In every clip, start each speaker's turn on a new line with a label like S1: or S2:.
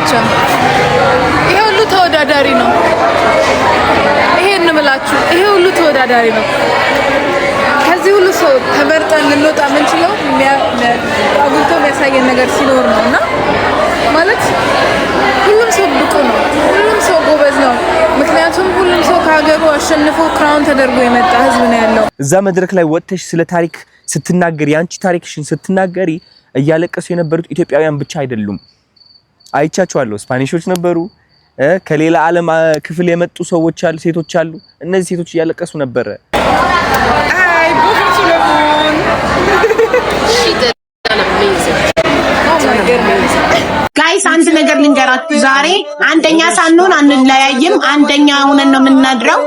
S1: ብቻ ይሄ ሁሉ ተወዳዳሪ ነው። ይሄን እምላችሁ ይሄ ሁሉ ተወዳዳሪ ነው። ከዚህ ሁሉ ሰው ተመርጠን ልንወጣ የምንችለው አጉልቶ የሚያሳየን ነገር ሲኖር ነው እና ማለት ሁሉም ሰው ብቁ ነው። ሁሉም ሰው ጎበዝ ነው። ምክንያቱም ሁሉም ሰው ከሀገሩ አሸንፎ ክራውን ተደርጎ የመጣ ህዝብ ነው ያለው።
S2: እዛ መድረክ ላይ ወጥተሽ ስለ ታሪክ ስትናገሪ ያንቺ ታሪክሽን ስትናገሪ እያለቀሱ የነበሩት ኢትዮጵያውያን ብቻ አይደሉም። አይቻቸዋለሁ። ስፓኒሾች ነበሩ፣ ከሌላ ዓለም ክፍል የመጡ ሰዎች አሉ፣ ሴቶች አሉ። እነዚህ ሴቶች እያለቀሱ ነበረ። አይ ቦታው ለምን
S3: ጋይስ አንድ ነገር ልንገራችሁ። ዛሬ አንደኛ ሳንሆን አንለያይም፣ አንደኛ ሆነን ነው የምናድረው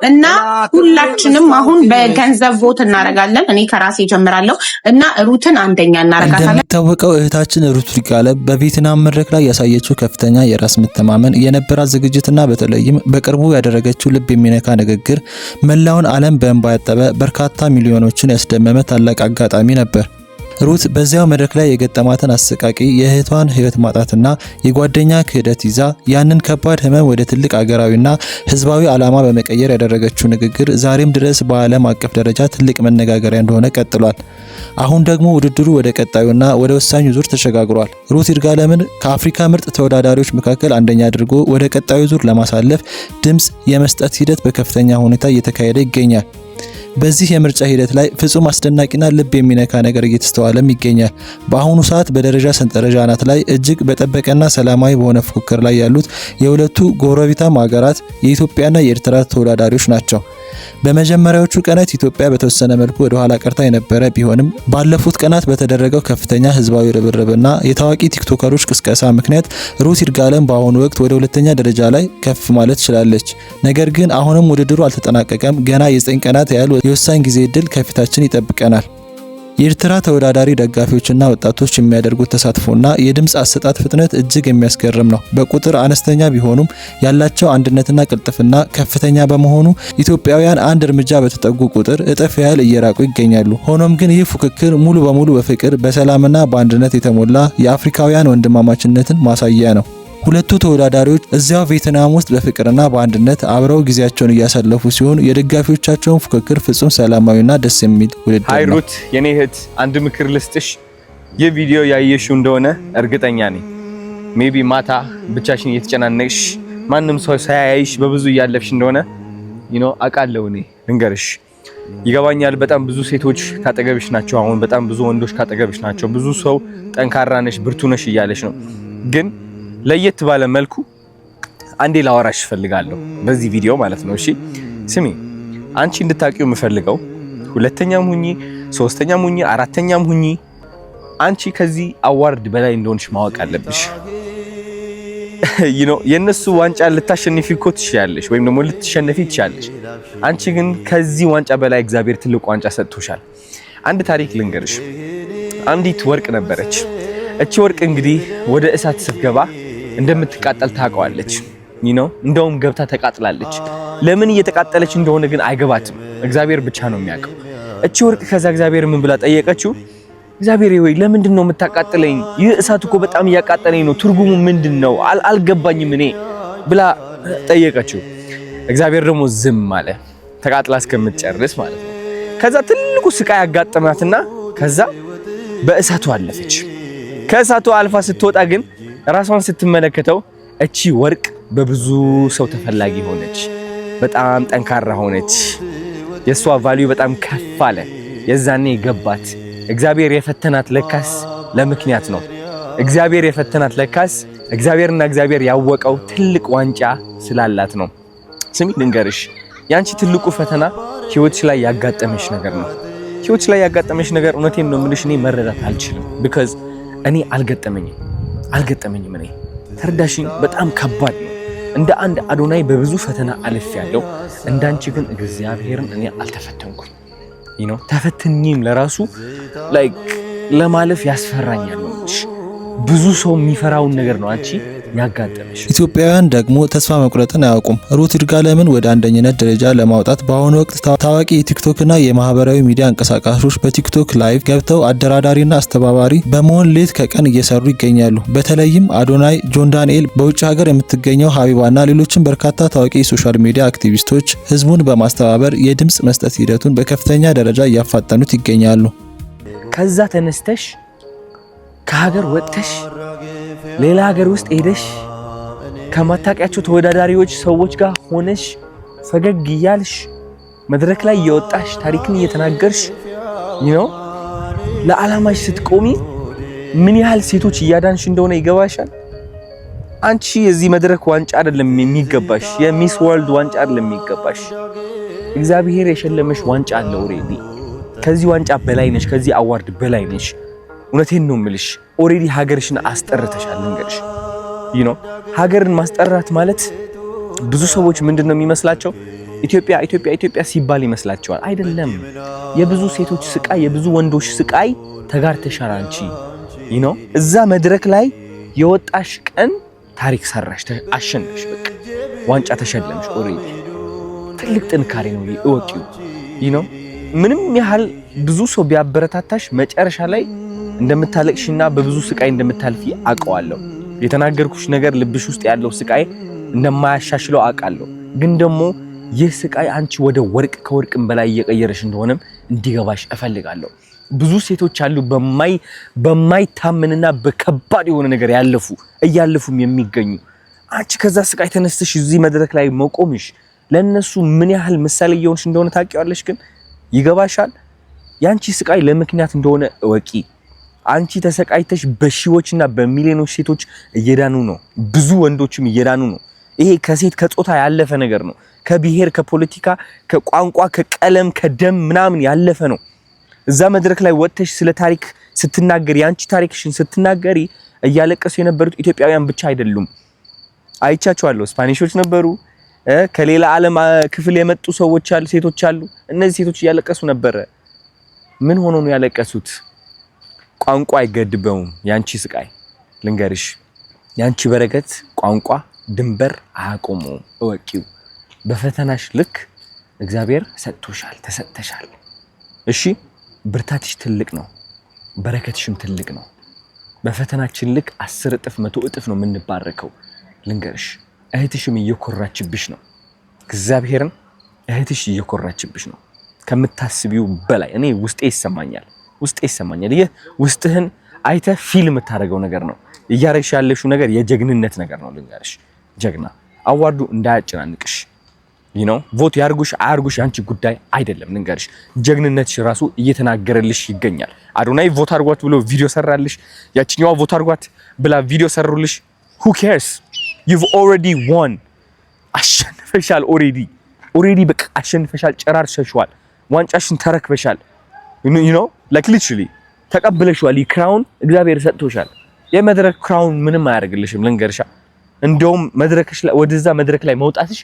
S3: እና ሁላችንም አሁን በገንዘብ ቮት እናረጋለን። እኔ ከራሴ ጀምራለሁ እና ሩትን አንደኛ እናረጋታለን።
S4: እንደሚታወቀው እህታችን ሩት ይርጋለም በቬትናም መድረክ ላይ ያሳየችው ከፍተኛ የራስ መተማመን የነበራት ዝግጅትና በተለይም በቅርቡ ያደረገችው ልብ የሚነካ ንግግር መላውን ዓለም በእንባ ያጠበ በርካታ ሚሊዮኖችን ያስደመመ ታላቅ አጋጣሚ ነበር። ሩት በዚያው መድረክ ላይ የገጠማትን አሰቃቂ የእህቷን ህይወት ማጣትና የጓደኛ ክህደት ይዛ ያንን ከባድ ህመም ወደ ትልቅ አገራዊና ህዝባዊ ዓላማ በመቀየር ያደረገችው ንግግር ዛሬም ድረስ በዓለም አቀፍ ደረጃ ትልቅ መነጋገሪያ እንደሆነ ቀጥሏል። አሁን ደግሞ ውድድሩ ወደ ቀጣዩና ወደ ወሳኙ ዙር ተሸጋግሯል። ሩት ይርጋለምን ከአፍሪካ ምርጥ ተወዳዳሪዎች መካከል አንደኛ አድርጎ ወደ ቀጣዩ ዙር ለማሳለፍ ድምጽ የመስጠት ሂደት በከፍተኛ ሁኔታ እየተካሄደ ይገኛል። በዚህ የምርጫ ሂደት ላይ ፍጹም አስደናቂና ልብ የሚነካ ነገር እየተስተዋለም ይገኛል። በአሁኑ ሰዓት በደረጃ ሰንጠረዥ አናት ላይ እጅግ በጠበቀና ሰላማዊ በሆነ ፉክክር ላይ ያሉት የሁለቱ ጎረቤታማ ሀገራት የኢትዮጵያና የኤርትራ ተወዳዳሪዎች ናቸው። በመጀመሪያዎቹ ቀናት ኢትዮጵያ በተወሰነ መልኩ ወደ ኋላ ቀርታ የነበረ ቢሆንም ባለፉት ቀናት በተደረገው ከፍተኛ ህዝባዊ ርብርብና የታዋቂ ቲክቶከሮች ቅስቀሳ ምክንያት ሩት ይርጋለም በአሁኑ ወቅት ወደ ሁለተኛ ደረጃ ላይ ከፍ ማለት ችላለች። ነገር ግን አሁንም ውድድሩ አልተጠናቀቀም። ገና የ9 ቀናት ያህል የወሳኝ ጊዜ እድል ከፊታችን ይጠብቀናል። የኤርትራ ተወዳዳሪ ደጋፊዎችና ወጣቶች የሚያደርጉት ተሳትፎና የድምጽ አሰጣጥ ፍጥነት እጅግ የሚያስገርም ነው። በቁጥር አነስተኛ ቢሆኑም ያላቸው አንድነትና ቅልጥፍና ከፍተኛ በመሆኑ ኢትዮጵያውያን አንድ እርምጃ በተጠጉ ቁጥር እጥፍ ያህል እየራቁ ይገኛሉ። ሆኖም ግን ይህ ፉክክር ሙሉ በሙሉ በፍቅር በሰላምና በአንድነት የተሞላ የአፍሪካውያን ወንድማማችነትን ማሳያ ነው። ሁለቱ ተወዳዳሪዎች እዚያው ቬትናም ውስጥ በፍቅርና በአንድነት አብረው ጊዜያቸውን እያሳለፉ ሲሆን የደጋፊዎቻቸውን ፉክክር ፍጹም ሰላማዊና ደስ የሚል ውድድር ነው።
S2: ሃይ ሩት የኔ እህት አንድ ምክር ልስጥሽ። ይህ ቪዲዮ ያየሽው እንደሆነ እርግጠኛ ነኝ ሜቢ ማታ ብቻሽን እየተጨናነቅሽ ማንም ሰው ሳያይሽ በብዙ እያለፍሽ እንደሆነ አውቃለሁ። እኔ ልንገርሽ ይገባኛል። በጣም ብዙ ሴቶች ካጠገብሽ ናቸው። አሁን በጣም ብዙ ወንዶች ካጠገብሽ ናቸው። ብዙ ሰው ጠንካራ ነሽ፣ ብርቱ ነሽ እያለሽ ነው። ግን ለየት ባለ መልኩ አንዴ ላወራሽ ፈልጋለሁ በዚህ ቪዲዮ ማለት ነው። እሺ ስሚ፣ አንቺ እንድታቂው የምፈልገው ሁለተኛም ሁኚ፣ ሶስተኛም ሁኚ፣ አራተኛም ሁኚ አንቺ ከዚህ አዋርድ በላይ እንደሆንሽ ማወቅ አለብሽ። የነሱ ዋንጫ ልታሸንፊ እኮ ትችያለሽ፣ ወይም ደግሞ ልትሸነፊ ትችያለሽ። አንቺ ግን ከዚህ ዋንጫ በላይ እግዚአብሔር ትልቅ ዋንጫ ሰጥቶሻል። አንድ ታሪክ ልንገርሽ። አንዲት ወርቅ ነበረች። እቺ ወርቅ እንግዲህ ወደ እሳት ስትገባ እንደምትቃጠል ታውቀዋለች። እንደውም ገብታ ተቃጥላለች። ለምን እየተቃጠለች እንደሆነ ግን አይገባትም። እግዚአብሔር ብቻ ነው የሚያውቀው። እቺ ወርቅ ከዛ እግዚአብሔር ምን ብላ ጠየቀችው? እግዚአብሔር ሆይ ለምንድን ነው የምታቃጥለኝ? ይህ እሳት እኮ በጣም እያቃጠለኝ ነው። ትርጉሙ ምንድነው? አልገባኝም እኔ ብላ ጠየቀችው። እግዚአብሔር ደግሞ ዝም አለ፣ ተቃጥላ እስከምትጨርስ ማለት ነው። ከዛ ትልቁ ስቃይ ያጋጠማትና ከዛ በእሳቱ አለፈች። ከእሳቱ አልፋ ስትወጣ ግን ራሷን ስትመለከተው እቺ ወርቅ በብዙ ሰው ተፈላጊ ሆነች። በጣም ጠንካራ ሆነች። የሷ ቫልዩ በጣም ከፍ አለ። የዛኔ ገባት እግዚአብሔር የፈተናት ለካስ ለምክንያት ነው። እግዚአብሔር የፈተናት ለካስ እግዚአብሔርና እግዚአብሔር ያወቀው ትልቅ ዋንጫ ስላላት ነው። ስሚ ልንገርሽ፣ ያንቺ ትልቁ ፈተና ህይወትሽ ላይ ያጋጠመሽ ነገር ነው። ህይወትሽ ላይ ያጋጠመሽ ነገር እውነቴን ነው የምልሽ እኔ መረዳት አልችልም። because እኔ አልገጠመኝም። እኔ ተረዳሽኝ? በጣም ከባድ ነው። እንደ አንድ አዶናይ በብዙ ፈተና አልፍ ያለው እንዳንቺ ግን እግዚአብሔርን እኔ አልተፈተንኩም። ተፈትኝም ለራሱ ለማለፍ ያስፈራኛል። ብዙ ሰው የሚፈራውን ነገር ነው አንቺ ያጋጠመሽ?
S4: ኢትዮጵያውያን ደግሞ ተስፋ መቁረጥን አያውቁም። ሩት ይርጋለምን ወደ አንደኝነት ደረጃ ለማውጣት በአሁኑ ወቅት ታዋቂ የቲክቶክና የማህበራዊ ሚዲያ አንቀሳቃሾች በቲክቶክ ላይቭ ገብተው አደራዳሪና አስተባባሪ በመሆን ሌት ከቀን እየሰሩ ይገኛሉ። በተለይም አዶናይ፣ ጆን ዳንኤል፣ በውጭ ሀገር የምትገኘው ሀቢባና ሌሎችም በርካታ ታዋቂ የሶሻል ሚዲያ አክቲቪስቶች ህዝቡን በማስተባበር የድምጽ መስጠት ሂደቱን በከፍተኛ ደረጃ እያፋጠኑት ይገኛሉ።
S2: ከዛ ተነስተሽ ከሀገር ወጥተሽ ሌላ ሀገር ውስጥ ሄደሽ ከማታውቂያቸው ተወዳዳሪዎች ሰዎች ጋር ሆነሽ ፈገግ እያልሽ መድረክ ላይ እየወጣሽ ታሪክን እየተናገርሽ ለዓላማሽ ስትቆሚ ምን ያህል ሴቶች እያዳንሽ እንደሆነ ይገባሻል። አንቺ የዚህ መድረክ ዋንጫ አይደለም የሚገባሽ፣ የሚስ ወርልድ ዋንጫ አይደለም የሚገባሽ። እግዚአብሔር የሸለመሽ ዋንጫ አለ ኦሬዲ። ከዚህ ዋንጫ በላይ ነሽ፣ ከዚህ አዋርድ በላይ ነሽ። እውነቴን ነው የምልሽ። ኦሬዲ ሀገርሽን አስጠርተሻል። እንግዲህ ሀገርን ማስጠራት ማለት ብዙ ሰዎች ምንድነው የሚመስላቸው? ኢትዮጵያ ኢትዮጵያ ኢትዮጵያ ሲባል ይመስላቸዋል። አይደለም። የብዙ ሴቶች ስቃይ፣ የብዙ ወንዶች ስቃይ ተጋርተሻል አንቺ። እዛ መድረክ ላይ የወጣሽ ቀን ታሪክ ሰራሽ፣ አሸነፍሽ፣ በቃ ዋንጫ ተሸለምሽ። ኦሬዲ ትልቅ ጥንካሬ ነው እወቂው። ምንም ያህል ብዙ ሰው ቢያበረታታሽ መጨረሻ ላይ እንደምታለቅሽና በብዙ ስቃይ እንደምታልፊ አውቀዋለሁ። የተናገርኩሽ ነገር ልብሽ ውስጥ ያለው ስቃይ እንደማያሻሽለው አውቃለሁ። ግን ደግሞ ይህ ስቃይ አንቺ ወደ ወርቅ ከወርቅም በላይ እየቀየረሽ እንደሆነም እንዲገባሽ እፈልጋለሁ። ብዙ ሴቶች አሉ በማይታመንና በከባድ የሆነ ነገር እያለፉም የሚገኙ። አንቺ ከዛ ስቃይ ተነስተሽ እዚህ መድረክ ላይ መቆምሽ ለነሱ ምን ያህል ምሳሌ እየሆንሽ እንደሆነ ታውቂዋለሽ። ግን ይገባሻል። ያንቺ ስቃይ ለምክንያት እንደሆነ እወቂ። አንቺ ተሰቃይተሽ በሺዎችና በሚሊዮኖች ሴቶች እየዳኑ ነው። ብዙ ወንዶችም እየዳኑ ነው። ይሄ ከሴት ከጾታ ያለፈ ነገር ነው። ከብሔር፣ ከፖለቲካ፣ ከቋንቋ፣ ከቀለም፣ ከደም ምናምን ያለፈ ነው። እዛ መድረክ ላይ ወጥተሽ ስለ ታሪክ ስትናገሪ፣ ያንቺ ታሪክሽን ስትናገሪ እያለቀሱ የነበሩት ኢትዮጵያውያን ብቻ አይደሉም። አይቻቸዋለሁ። ስፓኒሾች ነበሩ፣ ከሌላ ዓለም ክፍል የመጡ ሰዎች አሉ፣ ሴቶች አሉ። እነዚህ ሴቶች እያለቀሱ ነበረ። ምን ሆኖ ነው ያለቀሱት? ቋንቋ አይገድበውም ያንቺ ስቃይ። ልንገርሽ፣ ያንቺ በረከት ቋንቋ ድንበር አያቆመውም። እወቂው። በፈተናሽ ልክ እግዚአብሔር ሰጥቶሻል፣ ተሰጥተሻል። እሺ፣ ብርታትሽ ትልቅ ነው፣ በረከትሽም ትልቅ ነው። በፈተናችን ልክ 10 እጥፍ 100 እጥፍ ነው የምንባረከው። ልንገርሽ፣ እህትሽም እየኮራችብሽ ነው። እግዚአብሔርን እህትሽ እየኮራችብሽ ነው ከምታስቢው በላይ። እኔ ውስጤ ይሰማኛል። ይህ ውስጥህን አይተህ ፊልም የምታደርገው ነገር ነው። እያረግሽ ያለሽው ነገር የጀግንነት ነገር ነው። ልንገርሽ፣ ጀግና አዋርዱ እንዳያጨናንቅሽ። ቮት ያርጉሽ አያርጉሽ አንቺ ጉዳይ አይደለም። ልንገርሽ፣ ጀግንነትሽ ራሱ እየተናገረልሽ ይገኛል። አዶናይ ቮት አርጓት ብሎ ቪዲዮ ሰራልሽ። ያቺኛዋ ቮት አርጓት ብላ ቪዲዮ ሰሩልሽ። who cares? you've already won። አሸንፈሻል። ኦሬዲ በቃ አሸንፈሻል። ጨራርሰሻል። ዋንጫሽን ተረክበሻል። like literally ተቀብለሽዋል። ክራውን እግዚአብሔር ሰጥቶሻል። የመድረክ ክራውን ምንም አያደርግልሽም። ልንገርሻ፣ እንደውም መድረክሽ ላይ ወደዛ መድረክ ላይ መውጣትሽ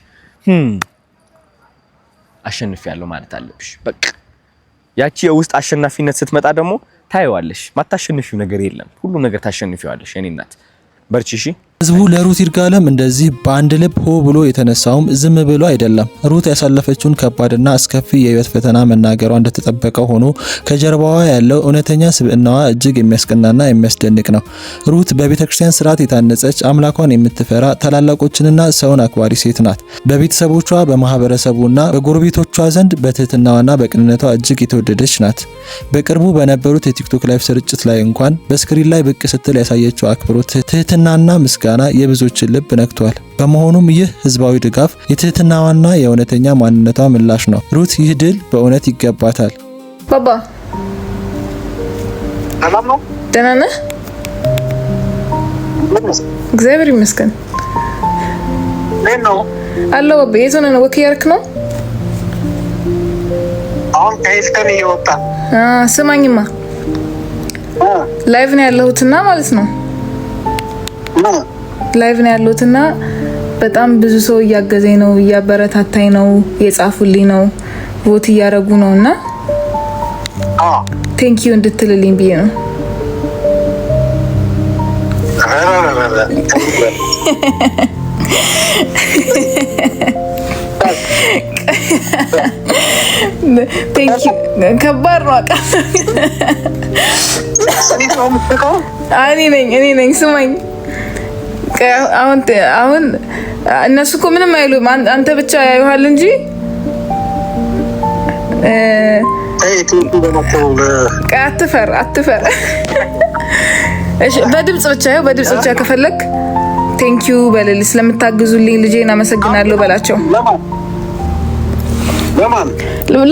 S2: አሸንፊያለሁ ማለት አለብሽ። በቃ ያቺ የውስጥ አሸናፊነት ስትመጣ ደግሞ ታይዋለሽ። ማታሸንፊው ነገር የለም። ሁሉ ነገር ታሸንፊዋለሽ። የኔ እናት በርቺ እሺ።
S4: ህዝቡ ለሩት ይርጋለም እንደዚህ በአንድ ልብ ሆ ብሎ የተነሳውም ዝም ብሎ አይደለም። ሩት ያሳለፈችውን ከባድና አስከፊ የህይወት ፈተና መናገሯ እንደተጠበቀ ሆኖ ከጀርባዋ ያለው እውነተኛ ስብዕናዋ እጅግ የሚያስቀናና የሚያስደንቅ ነው። ሩት በቤተክርስቲያን ስርዓት የታነጸች፣ አምላኳን የምትፈራ፣ ታላላቆችንና ሰውን አክባሪ ሴት ናት። በቤተሰቦቿ በማህበረሰቡና በጎረቤቶቿ ዘንድ በትህትናዋና በቅንነቷ እጅግ የተወደደች ናት። በቅርቡ በነበሩት የቲክቶክ ላይቭ ስርጭት ላይ እንኳን በስክሪን ላይ ብቅ ስትል ያሳየችው አክብሮት፣ ትህትናና ምስጋና የብዙዎችን ልብ ነክቷል። በመሆኑም ይህ ህዝባዊ ድጋፍ የትህትናዋና የእውነተኛ ማንነቷ ምላሽ ነው። ሩት ይህ ድል በእውነት ይገባታል።
S1: ባባ
S5: ሰላም ነው?
S1: ደህና ነህ? እግዚአብሔር ይመስገን።
S5: ነው
S1: አለው ባባ። የት ሆነህ ነው? ወክ እያደረክ ነው?
S5: አሁን ከይፍተን እየወጣ
S1: ስማኝማ፣ ላይቭ ነው ያለሁትና ማለት ነው ላይቭ ነው ያለሁትና በጣም ብዙ ሰው እያገዘኝ ነው፣ እያበረታታኝ ነው፣ የጻፉልኝ ነው፣ ቮት እያደረጉ ነውና ቴንክ ዩ እንድትልልኝ ብዬ ነው። ቴንኪው። ከባድ ነው አቃ እኔ ነኝ። ስማኝ አሁን እነሱ እኮ ምንም አይሉም። አንተ ብቻ ያዩሃል እንጂ አትፈር። እሺ በድምጽ ብቻ ከፈለክ ቴንኪው በልል ስለምታግዙልኝ ልጄን አመሰግናለሁ በላቸው።
S5: ለማን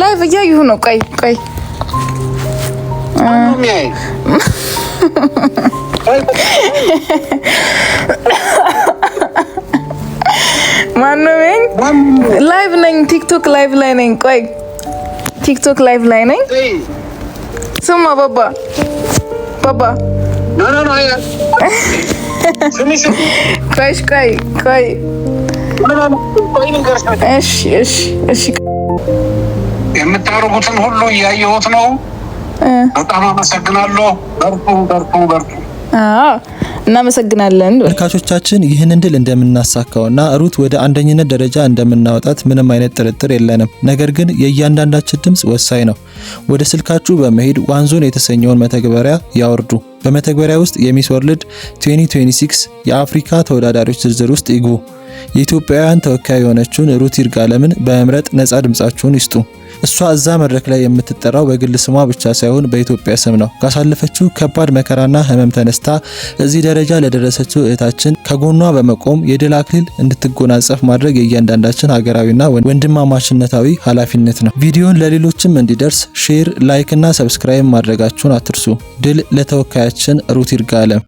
S1: ላይቭ እያየሁ ነው። ቆይ ማነው? ላይቭ ነኝ፣ ቲክቶክ ላይቭ ላይ ነኝ። ቆይ ቲክቶክ ላይቭ ላይ ነኝ። ስማ ባባ ቆይ እሺ
S5: የምታደርጉትን ሁሉ እያየሁት ነው። በጣም አመሰግናለሁ። በርቱ።
S1: እናመሰግናለን።
S4: ተመልካቾቻችን ይህንን ድል እንደምናሳካውና ሩት ወደ አንደኝነት ደረጃ እንደምናወጣት ምንም አይነት ጥርጥር የለንም። ነገር ግን የእያንዳንዳችን ድምጽ ወሳኝ ነው። ወደ ስልካችሁ በመሄድ ዋንዞን የተሰኘውን መተግበሪያ ያወርዱ። በመተግበሪያ ውስጥ የሚስ ወርልድ 2026 የአፍሪካ ተወዳዳሪዎች ዝርዝር ውስጥ ይግቡ። የኢትዮጵያውያን ተወካይ የሆነችውን ሩት ይርጋለምን በመምረጥ ነፃ ድምጻችሁን ይስጡ። እሷ እዛ መድረክ ላይ የምትጠራው በግል ስሟ ብቻ ሳይሆን በኢትዮጵያ ስም ነው። ካሳለፈችው ከባድ መከራና ሕመም ተነስታ እዚህ ደረጃ ለደረሰችው እህታችን ከጎኗ በመቆም የድል አክሊል እንድትጎናጸፍ ማድረግ የእያንዳንዳችን ሀገራዊና ወንድማማችነታዊ ኃላፊነት ነው። ቪዲዮን ለሌሎችም እንዲደርስ ሼር፣ ላይክ እና ሰብስክራይብ ማድረጋችሁን አትርሱ። ድል ለተወካያችን ሩት ይርጋለም።